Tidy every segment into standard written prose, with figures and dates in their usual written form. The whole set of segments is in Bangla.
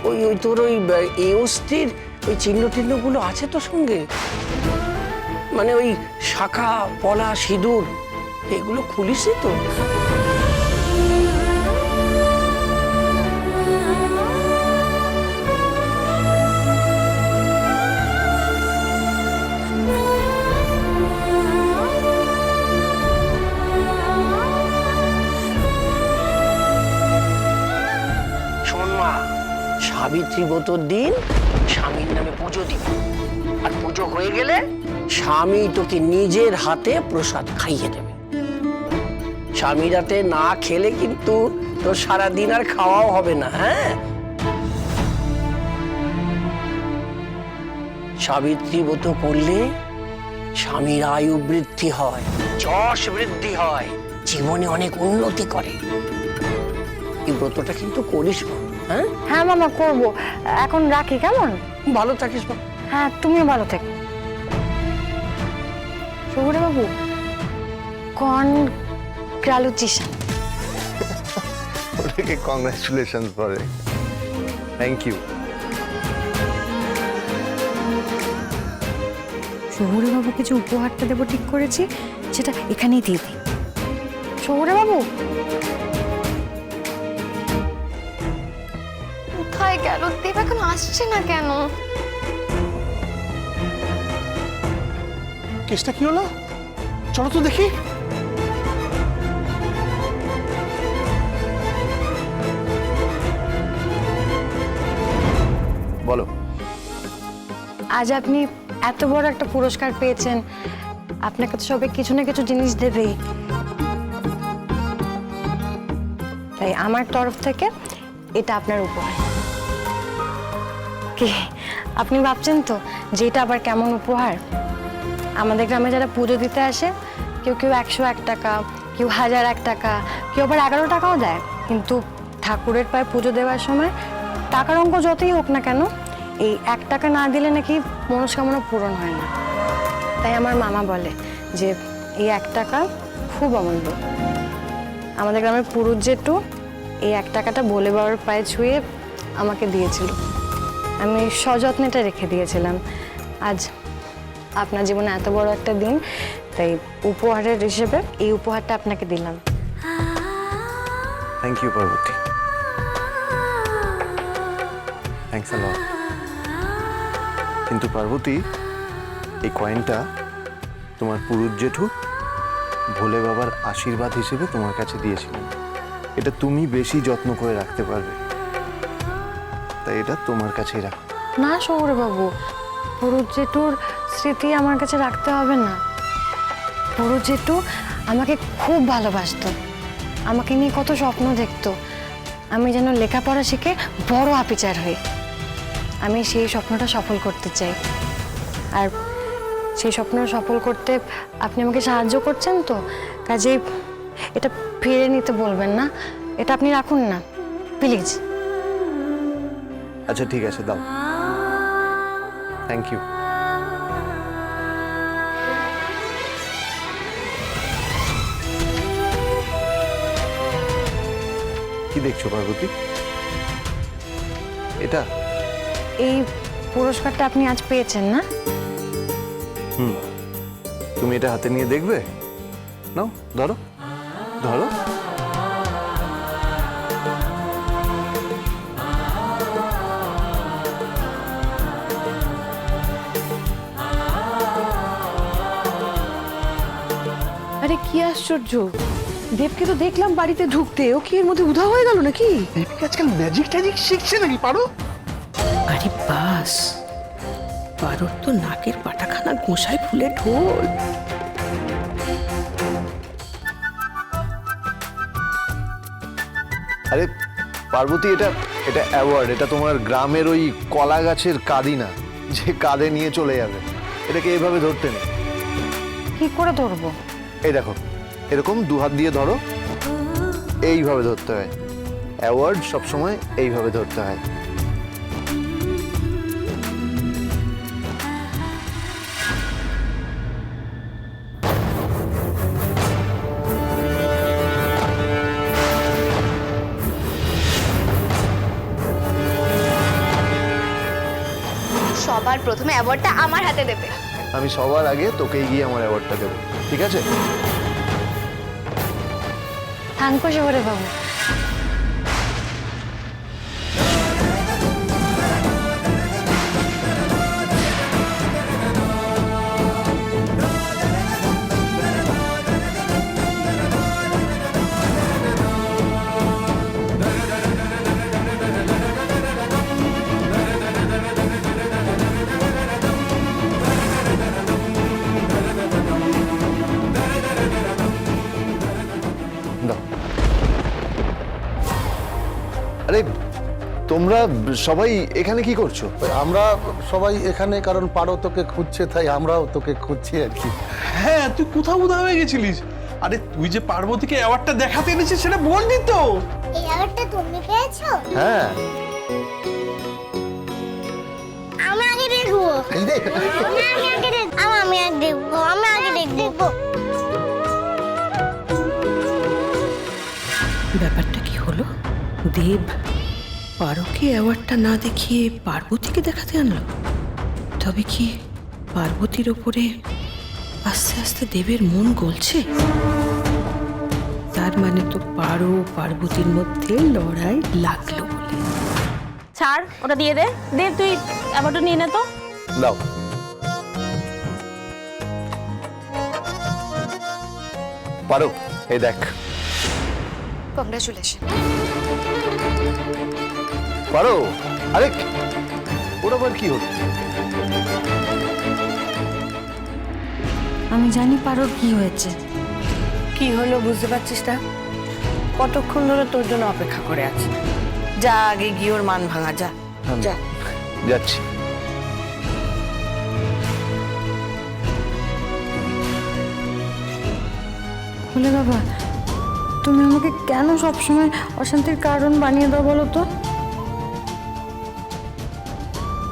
ওই ওই তোর ওই এ অস্থির ওই চিহ্ন আছে তো সঙ্গে? মানে ওই শাখা পলা সিঁদুর এগুলো খুলিস তো? সাবিত্রী ব্রতর দিন স্বামীর নামে পুজো দিবি, আর পুজো হয়ে গেলে স্বামী তোকে নিজের হাতে প্রসাদ খাইয়ে দেবে। স্বামীর হাতে না খেলে কিন্তু তোর সারাদিন আর খাওয়াও হবে না। হ্যাঁ, সাবিত্রী ব্রত করলে স্বামীর আয়ু বৃদ্ধি হয়, যশ বৃদ্ধি হয়, জীবনে অনেক উন্নতি করে। এই ব্রতটা কিন্তু করিস। হ্যাঁ হ্যাঁ মামা, করবো। এখন রাখি, কেমন? ভালো থাকিস। হ্যাঁ, তুমিও ভালো থেকো। শহুরে বাবু, কনগ্রাচুলেশন। ওটাকে কংগ্রাচুলেশন বলে। Thank you. শহুরে বাবুকে যে উপহারটা দেবো ঠিক করেছি, সেটা এখানেই দিয়ে দিই। শহুরে বাবু কোথায় গেল? দেব এখন আসছে না কেন? কেসটা কি হলো? চলো তো দেখি। বলো। আজ আপনি এত বড় একটা পুরস্কার পেয়েছেন, আপনাকে তো সবাই কিছু না কিছু জিনিস দেবেই। তাই আমার তরফ থেকে এটা আপনার উপহার। কি আপনি ভাবছেন তো যে এটা আবার কেমন উপহার? আমাদের গ্রামে যারা পুজো দিতে আসে, কেউ কেউ 101 টাকা, কেউ 1001 টাকা, কেউ আবার 11 টাকাও দেয়। কিন্তু ঠাকুরের পায়ে পুজো দেওয়ার সময় টাকার অঙ্ক যতই হোক না কেন, এই 1 টাকা না দিলে নাকি মনস্কামনা পূরণ হয় না। তাই আমার মামা বলে যে এই 1 টাকা খুব অমূল্য। আমাদের গ্রামের পুরুষ জেঠু এই 1 টাকাটা ভোলে বাবার পায়ে ছুঁয়ে আমাকে দিয়েছিল। আমি সযত্নে এটা রেখে দিয়েছিলাম। আজ আপনার জীবনে এত বড় একটা দিন, তাই উপহারের হিসেবে এই উপহারটা আপনাকে দিলাম। Thank you Parvati. Thanks a lot. কিন্তু পার্বতী, এই কয়েনটা তোমার পুরুষ জেঠু ভোলে বাবার আশীর্বাদ হিসেবে তোমার কাছে দিয়েছিলেন। এটা তুমি বেশি যত্ন করে রাখতে পারবে, তাই এটা তোমার কাছেই রাখো। না শহুরে বাবু, পুরুষ জেঠুর স্মৃতি আমার কাছে রাখতে হবে না। পুরুষ জেঠু আমাকে খুব ভালোবাসতো, আমাকে নিয়ে কত স্বপ্ন দেখতো। আমি যেন লেখাপড়া শিখে বড় অফিসার হই। আমি সেই স্বপ্নটা সফল করতে চাই, আর সেই স্বপ্ন সফল করতে আপনি আমাকে সাহায্য করছেন তো। কাজেই এটা ফিরে নিতে বলবেন না, এটা আপনি রাখুন না প্লিজ। আচ্ছা ঠিক আছে, দাও। Thank you. কি দেখছো পার্বতী? এটা এই পুরস্কারটা আপনি আজ পেয়েছেন না? তুমি এটা হাতে নিয়ে দেখবে? নাও, ধরো ধরো। আরে কি আশ্চর্য, দেবকে তো দেখলাম বাড়িতে ঢুকতে, ও কি এর মধ্যে উধাও হয়ে গেল নাকি? দেবী আজকাল ম্যাজিক ট্যাজিক শিখছে নাকি পারো? আরে বাস, পারোর তো নাকের পাটাখানা গোসাই ফুলে ঢোল। আরে পার্বতী, এটা এটা অ্যাওয়ার্ড। এটা তোমার গ্রামের ওই কলা গাছের কাঁদি না, যে কাঁধে নিয়ে চলে যাবে। এটাকে এইভাবে ধরতে নেই। কি করে ধরবো? এই দেখো, এরকম 2 হাত দিয়ে ধরো, এইভাবে ধরতে হয়। অ্যাওয়ার্ড সবসময় এইভাবে ধরতে হয়। সবার প্রথমে অ্যাওয়ার্ডটা আমার হাতে দেবে। আমি সবার আগে তোকেই গিয়ে আমার অ্যাওয়ার্ডটা দেবো, ঠিক আছে? থাঙ্কো শহরে বাবু। দাও। আরে তোমরা সবাই এখানে কি করছো? আমরা সবাই এখানে কারণ পারো তোকে খুঁজছে, তাই আমরাও তোকে খুঁজছি আর কি। হ্যাঁ, তুই কোথাও উধাও হয়ে গেছিলিস। আরে তুই যে পার্বতীকে অ্যাওয়ার্ডটা দেখাতে এনেছিস সেটা বলবি তো। এই অ্যাওয়ার্ডটা তুমি পেয়েছো? হ্যাঁ, আমি আগে দেখবো। আমি আগে দেখবো। আমি আগে দেখবো। আমি আগে দেখবো। ব্যাপারটা কি হলো? দেব পারোকে অ্যাওয়ার্ডটা না দেখিয়ে পার্বতীকে দেখাতে আনলো। তবে কি পার্বতীর ওপরে আস্তে আস্তে দেবের মন গলছে? তার মানে তো পারো পার্বতীর মধ্যে লড়াই লাগলো বলে। ছাড়, ওটা দিয়ে দে। দে, তুই অ্যাওয়ার্ডটা নিয়ে নে তো। দাও। পারো, এই দেখ। কংগ্রাচুলেশন। পারো, আরে ওর আবার কি হলো? আমি জানি পারোর কি হয়েছে। কি হলো বুঝতে পারছিস না? কতক্ষণ ধরে তোর জন্য অপেক্ষা করে আছে। যা আগে গিয়ে ওর মান ভাঙা, যা যা। যাচ্ছি। বলে বাবা, তুমি আমাকে কেন সবসময় অশান্তির কারণ বানিয়ে দাও বলো তো?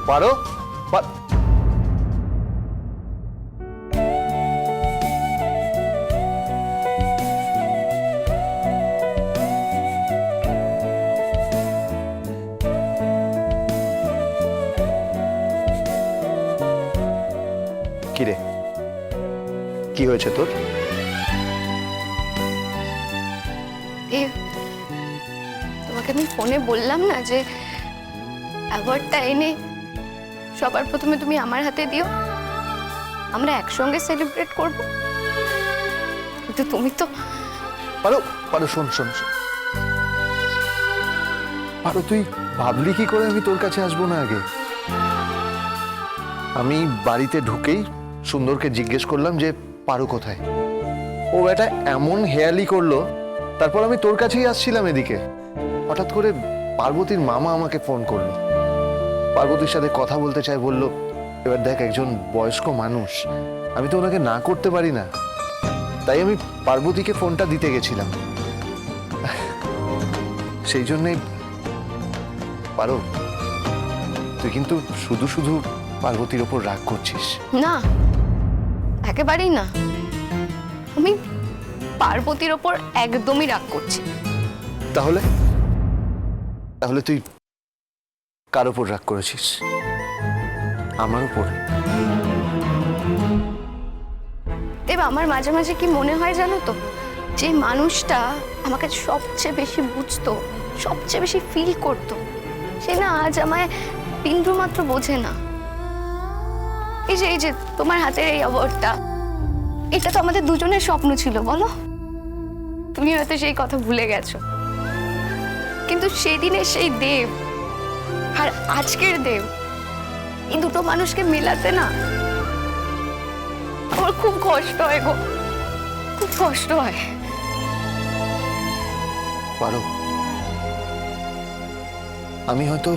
পারো, কিরে, কি হয়েছে তোর? তোমাকে আমি ফোনে বললাম না যে অ্যাওয়ার্ডটা এনে সবার প্রথমে তুমি আমার হাতে দিও, আমরা একসঙ্গে সেলিব্রেট করব। কিন্তু তুমি তো পারো, পারো, শোন শোন শোন। পারো, তুই ভাবলি কি করে আমি তোর কাছে আসবো না আগে? আমি বাড়িতে ঢুকেই সুন্দরকে জিজ্ঞেস করলাম যে পারো কোথায়। ও এটা এমন হেয়ালি করলো, তারপর আমি তোর কাছেই আসছিলাম এদিকে। হঠাৎ করে পার্বতীর মামা আমাকে ফোন করলো, পার্বতীর সাথে কথা বলতে চাই বললো। এবার দেখ, একজন বয়স্ক মানুষ, আমি তো ওনাকে না করতে পারি না। তাই আমি পার্বতীকে ফোনটা দিতে গেছিলাম। সেই জন্যই পারো, তুই কিন্তু শুধু শুধু পার্বতীর ওপর রাগ করছিস। না, একেবারেই না। আমি পার্বতীর ওপর একদমই রাগ করছি। তাহলে তাহলে তুই কার ওপর রাগ করেছিস? আমার উপর? দেব, আমার মাঝে মাঝে কি মনে হয় জানো তো, যে মানুষটা আমাকে সবচেয়ে বেশি বুঝতো, সবচেয়ে বেশি ফিল করতো, সে না আজ আমায় বিন্দু মাত্র বোঝে না। এই যে তোমার হাতের এই অ্যাওয়ার্ডটা, এটা তো আমাদের দুজনের স্বপ্ন ছিল, বলো? তুমি হয়তো সেই কথা ভুলে গেছো, কিন্তু সেদিনের সেই দেব আর আজকের দেব, এই দুটো মানুষকে মেলাতে না আমার খুব কষ্ট হয় গো, খুব কষ্ট হয়। পারো, আমি হয়তো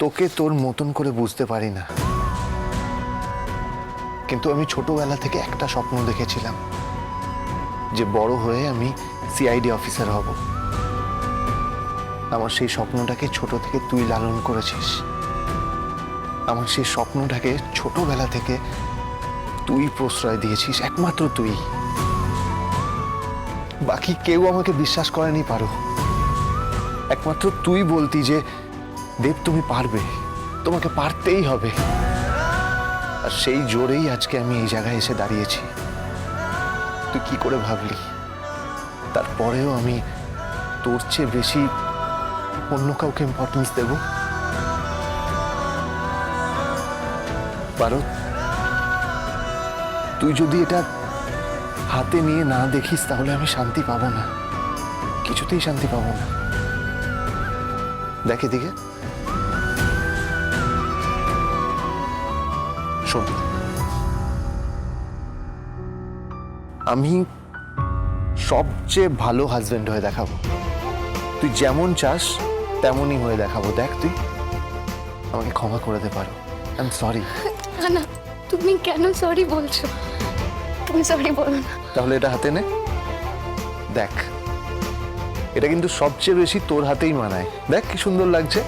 তোকে তোর মতন করে বুঝতে পারি না, কিন্তু আমি ছোটবেলা থেকে একটা স্বপ্ন দেখেছিলাম যে বড় হয়ে আমি সিআইডি অফিসার হব। আমার সেই স্বপ্নটাকে ছোট থেকে তুই লালন করেছিস। আমার সেই স্বপ্নটাকে ছোটবেলা থেকে তুই প্রশ্রয় দিয়েছিস, একমাত্র তুই। বাকি কেউ আমাকে বিশ্বাস করেনি পারো। একমাত্র তুই বলতি যে দেব তুমি পারবে, তোমাকে পারতেই হবে। আর সেই জোরেই আজকে আমি এই জায়গায় এসে দাঁড়িয়েছি। তুই কি করে ভাবলি তারপরেও আমি তোর চেয়ে বেশি অন্য কাউকে ইম্পর্টেন্স দেব? পারো, তুই যদি এটা হাতে নিয়ে না দেখিস তাহলে আমি শান্তি পাবো না, কিছুতেই শান্তি পাবো না। দেখ এদিকে, শোন, আমি সবচেয়ে ভালো হাজবেন্ড হয়ে দেখাবো। তুই যেমন চাস তেমনই হয়ে দেখাবো। দেখ, তুই আমাকে ক্ষমা করে দে পারো। I am sorry. না না, তুমি কেন সরি বলছো? তুমি সরি বলো না। তাহলে এটা হাতে নে, দেখ এটা কিন্তু সবচেয়ে বেশি তোর হাতেই মানায়। দেখ কি সুন্দর লাগছে।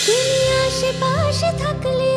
তুমি আশেপাশে থাকলে